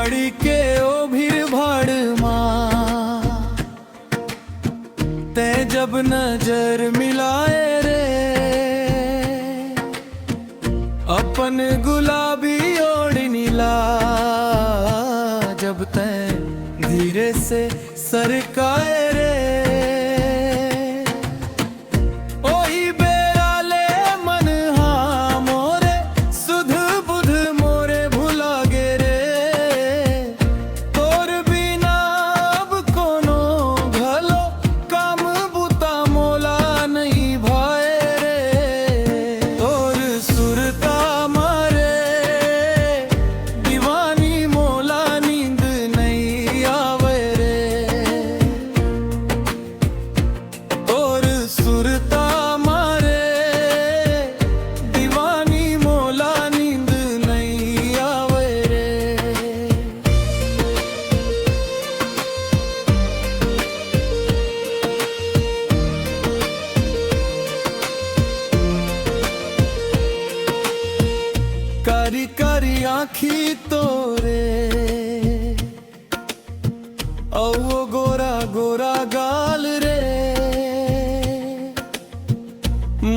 बाड़ी के ओ भीड़ भाड़ माँ ते जब नजर मिलाए रे अपन गुलाबी ओढ़नी ला जब ते धीरे से सरकाए रे ओही बेरा ले मन हाँ मोरे सुध बुध मोरे भुला गे रे तोर बिना अब कोनो भलो काम बुता मोला नहीं भाए रे तोर सुरता मारे दीवानी मोला नींद नहीं आवे रे तोर सुरता मारे दीवानी मोला नींद नहीं आवे रे कारी कारी आँखी तोरे औ गोरा गोरा गाल रे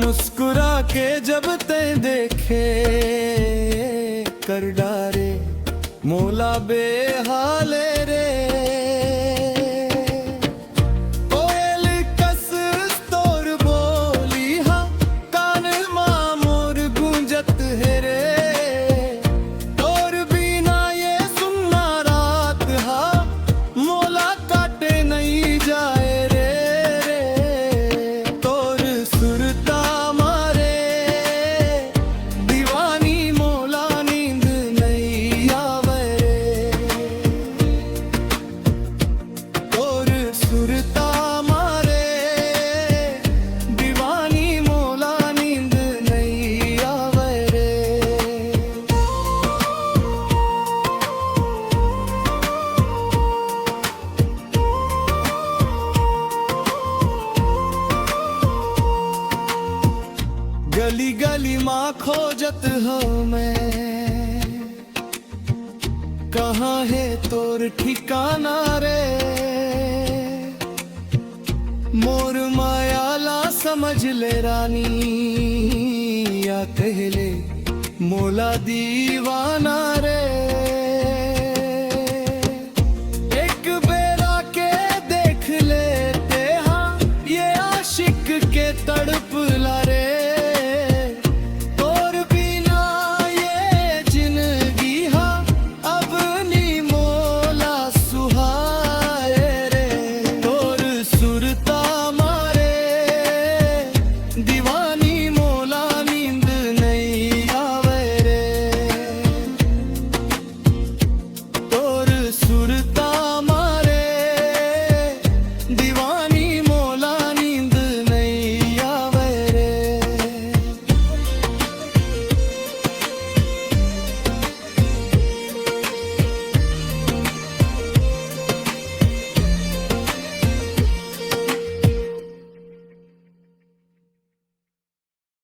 मुस्कुरा के जब ते देखे कर डारे मोला बेहाले रे कोयल कस तोर बोली हा कान मां मोर गूंजत है रे तोर बिना ये सुनना रात हा मोला काटे नहीं जाए रे तोर सुरता मारे दीवानी मोला नींद नहीं आवे रे तोर सुरता मारे दीवानी मोला नींद नहीं आवे रे गली गली माँ खोजत हो मैं कहाँ है तोर ठिकाना रे मोर मायाला समझ ले रानी या कहले मोला दीवाना रे